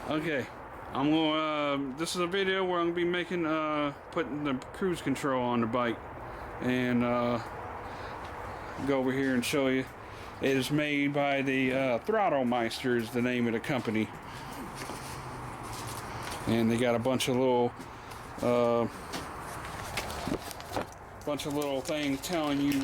Okay, I'm gonna. This is a video where I'm gonna be making, putting the cruise control on the bike, and go over here and show you. It is made by the Throttlemeister is the name of the company, and they got a bunch of little things telling you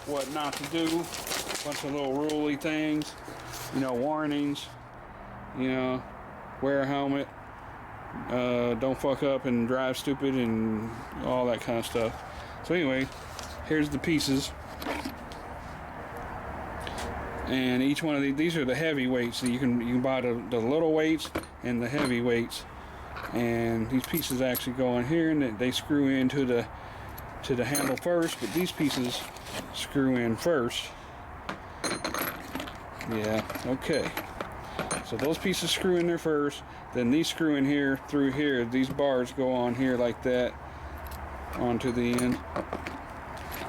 what not to do. A bunch of little ruly things, you know, warnings. You know, wear a helmet. Don't fuck up and drive stupid and all that kind of stuff. So anyway, here's the pieces. And each one of these are the heavy weights. So you can buy the little weights and the heavy weights. And these pieces actually go in here, and they screw into the handle first. But these pieces screw in first. Yeah. Okay. So those pieces screw in there first. Then these screw in here through here. These bars go on here like that onto the end.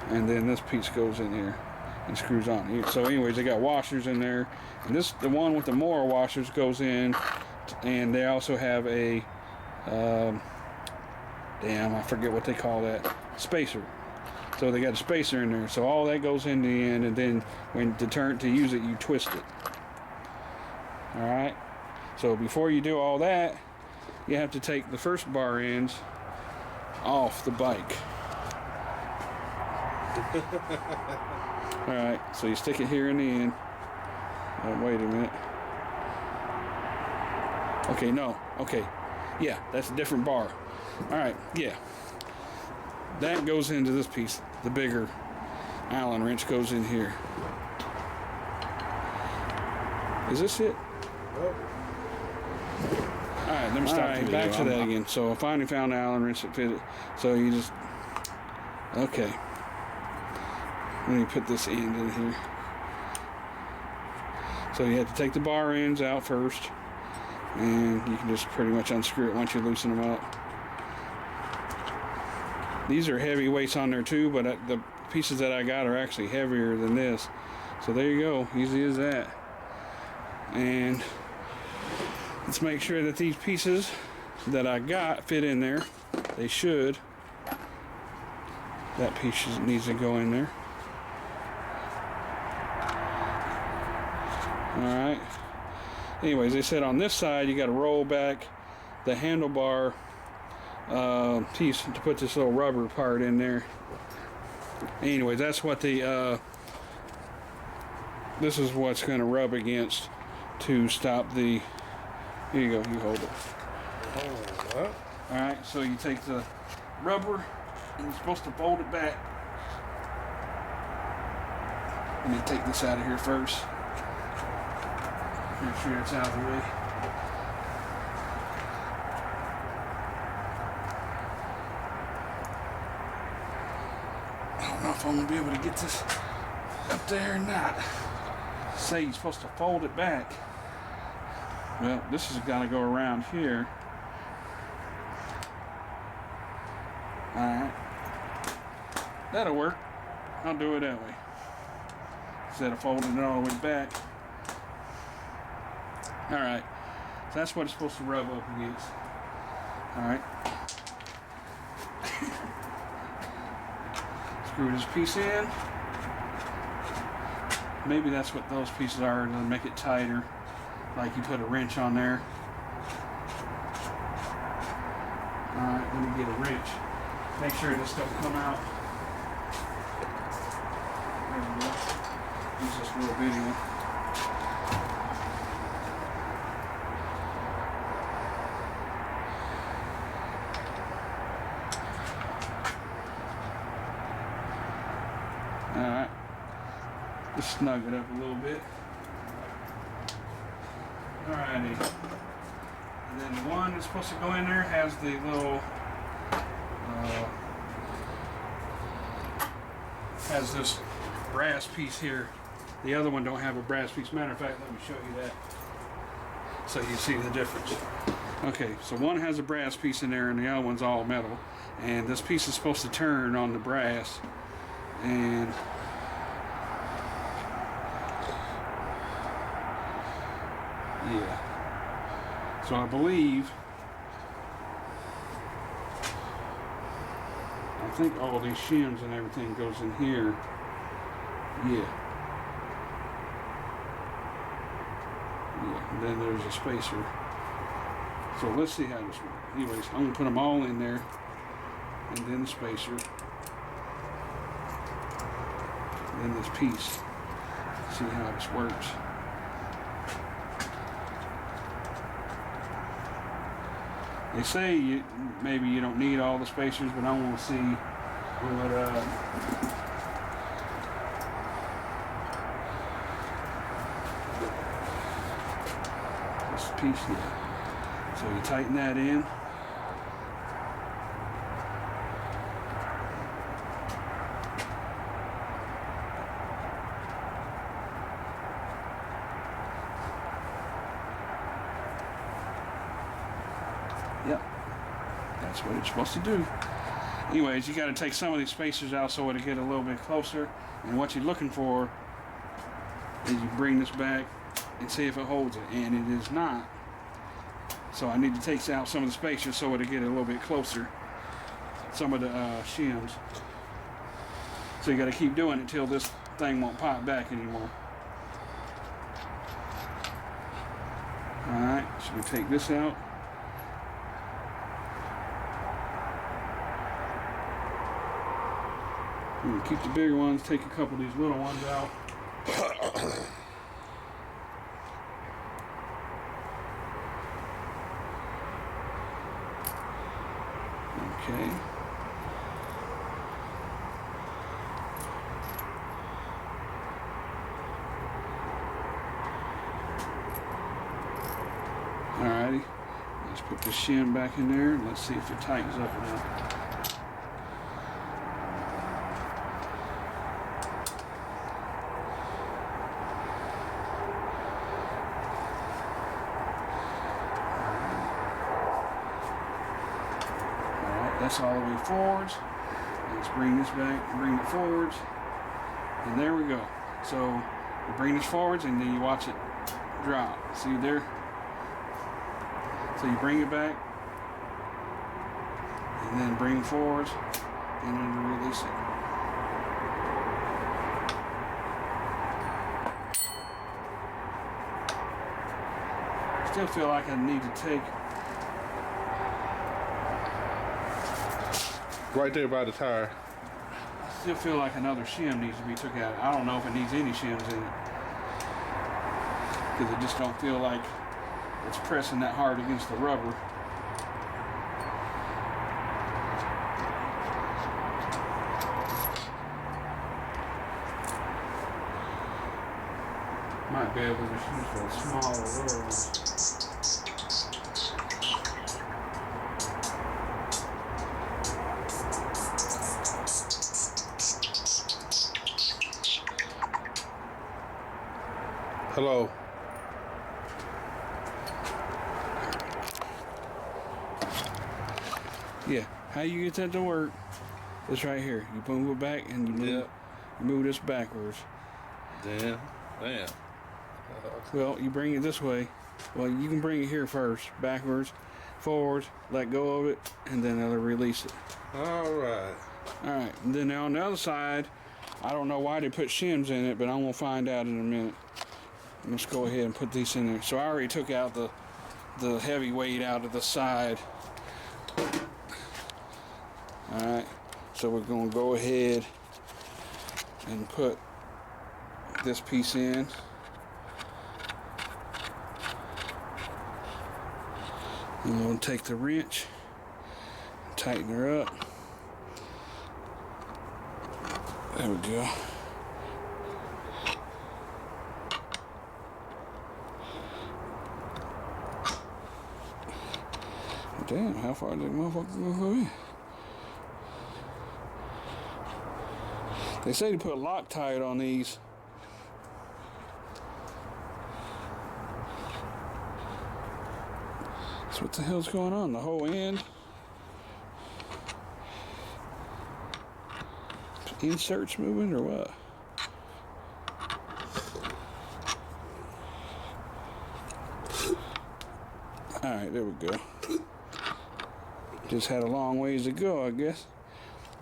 And then this piece goes in here and screws on here. So anyways, they got washers in there, and the one with the more washers goes in, and they also have a damn, I forget what they call that, spacer. So they got a spacer in there, so all that goes in the end, and then when to use it, you twist it. All right, so before you do all that, you have to take the first bar ends off the bike. Alright, so you stick it here in the end. Oh, wait a minute. Okay, no. Okay. Yeah, that's a different bar. Alright, yeah. That goes into this piece. The bigger Allen wrench goes in here. Is this it? Alright, let me start. Back to that again. So I finally found the Allen wrench that fit it. So you just... Okay. Let me put this end in here. So you have to take the bar ends out first, and you can just pretty much unscrew it once you loosen them up. These are heavy weights on there too, but the pieces that I got are actually heavier than this. So there you go, easy as that. And let's make sure that these pieces that I got fit in there. They should. That piece needs to go in there. Alright. Anyways, they said on this side you got to roll back the handlebar piece to put this little rubber part in there. Anyways, that's what this is what's going to rub against to stop the... Here you go, you hold it. Alright, so you take the rubber and you're supposed to fold it back. Let me take this out of here first. Make sure it's out of the way. I don't know if I'm going to be able to get this up there or not. Say you're supposed to fold it back. Well, this is going to go around here. Alright. That'll work. I'll do it that way. Instead of folding it all the way back. Alright, so that's what it's supposed to rub up against. Alright. Screw this piece in. Maybe that's what those pieces are to make it tighter. Like you put a wrench on there. Alright, let me get a wrench. Make sure this don't come out. There we go. Use this little bitty one. Alright, just snug it up a little bit. Alrighty. And then the one that's supposed to go in there has the little, has this brass piece here. The other one don't have a brass piece. Matter of fact, let me show you that so you see the difference. Okay, so one has a brass piece in there and the other one's all metal. And this piece is supposed to turn on the brass. And yeah, So I believe, I think all these shims and everything goes in here. Yeah. Yeah, and then there's a spacer. So let's see how this works. Anyways, I'm gonna put them all in there, and then the spacer, and then this piece. See how this works. They say maybe you don't need all the spacers, but I want to see what this piece here. So you tighten that in. Yep, that's what it's supposed to do. Anyways, you got to take some of these spacers out so it'll get a little bit closer. And what you're looking for is you bring this back and see if it holds it, and it is not. So I need to take out some of the spacers so it'll get a little bit closer. Some of the shims. So you got to keep doing it until this thing won't pop back anymore. All right, so we take this out. Keep the bigger ones, take a couple of these little ones out. Okay. Alrighty. Let's put the shim back in there and let's see if it tightens up enough. That's all the way forwards. Let's bring this back and bring it forwards. And there we go. So you bring this forwards and then you watch it drop. See there? So you bring it back and then bring it forwards and then you release it. Still feel like I need to take right there by the tire. I still feel like another shim needs to be took out. I don't know if it needs any shims in it. Because it just don't feel like it's pressing that hard against the rubber. Might be able to use a smaller rubber one. Hello. Yeah, how you get that to work? It's right here. You move it back and you move this backwards. Damn. Well, you bring it this way. Well, you can bring it here first, backwards, forwards, let go of it, and then it'll release it. All right. All right, and then on the other side, I don't know why they put shims in it, but I'm gonna find out in a minute. Let's go ahead and put these in there. So I already took out the heavy weight out of the side. Alright, so we're going to go ahead and put this piece in. And we'll take the wrench, tighten her up. There we go. Damn, how far did that motherfucker go in? They say to put Loctite on these. So what the hell's going on? The whole end? Inserts moving or what? Alright, there we go. Just had a long ways to go, I guess.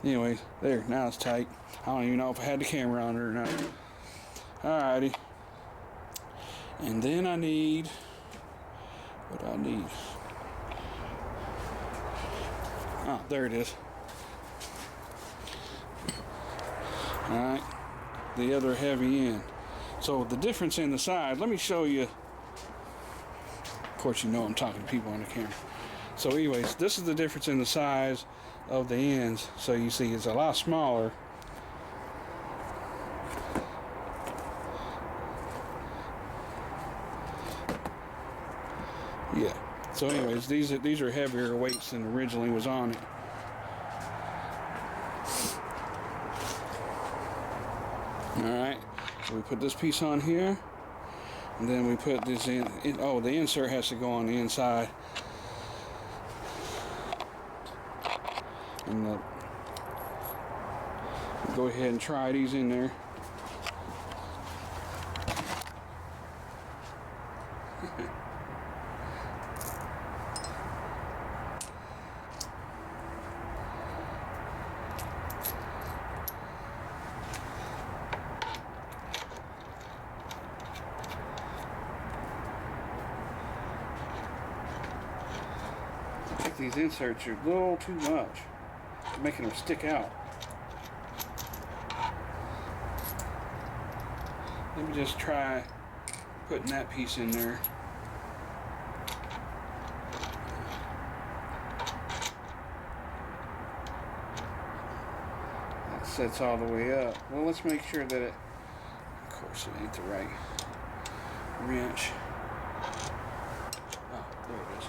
Anyways, there, now it's tight. I don't even know if I had the camera on it or not. Alrighty. And then I need, what do I need? Oh, there it is. Alright, the other heavy end. So the difference in the size, let me show you. Of course, you know I'm talking to people on the camera. So anyways, this is the difference in the size of the ends. So you see it's a lot smaller. Yeah. So anyways, these are heavier weights than originally was on it. Alright, so we put this piece on here, and then we put this in. Oh, the insert has to go on the inside. And go ahead and try these in there. I think these inserts are a little too much, making them stick out. Let me just try putting that piece in there. That sets all the way up. Well, let's make sure that it, of course it ain't the right wrench. Oh, there it is.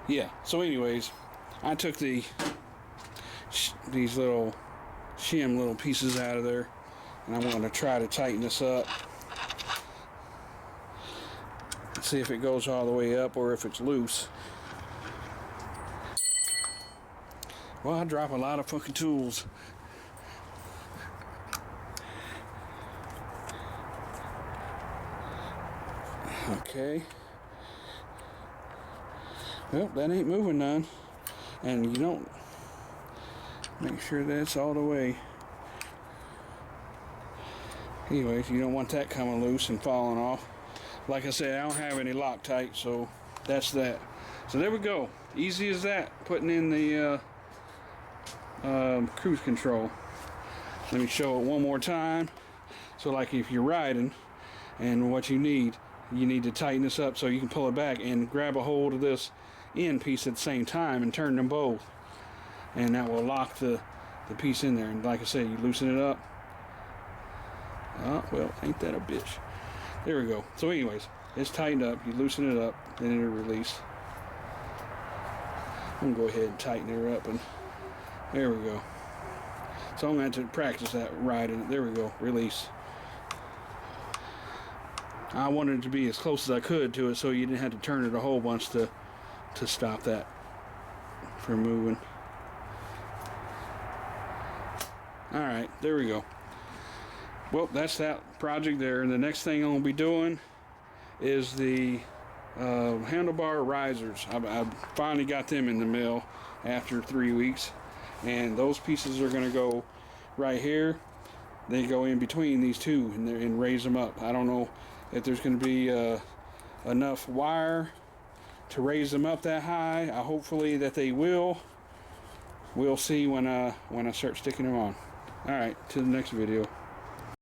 Yeah, so anyways, I took these little shim little pieces out of there, and I'm going to try to tighten this up. See if it goes all the way up or if it's loose. Well, I drop a lot of fucking tools. Okay. Well, that ain't moving none. And you don't make sure that's all the way. Anyways, you don't want that coming loose and falling off. Like I said, I don't have any Loctite, so that's that. So there we go. Easy as that. Putting in the cruise control. Let me show it one more time. So like if you're riding and what you need to tighten this up so you can pull it back and grab a hold of this end piece at the same time and turn them both, and that will lock the piece in there. And like I said, you loosen it up. Oh, well, ain't that a bitch. There we go. So anyways, it's tightened up. You loosen it up, then it'll release. I'm gonna go ahead and tighten her up, and there we go. So I'm gonna have to practice that riding. There we go, release. I wanted it to be as close as I could to it so you didn't have to turn it a whole bunch to stop that from moving. Alright, there we go. Well, that's that project there. And the next thing I'm going to be doing is the handlebar risers. I finally got them in the mail after 3 weeks. And those pieces are going to go right here. They go in between these two and raise them up. I don't know if there's going to be enough wire to raise them up that high. Hopefully that they will. We'll see when I start sticking them on. Alright, to the next video.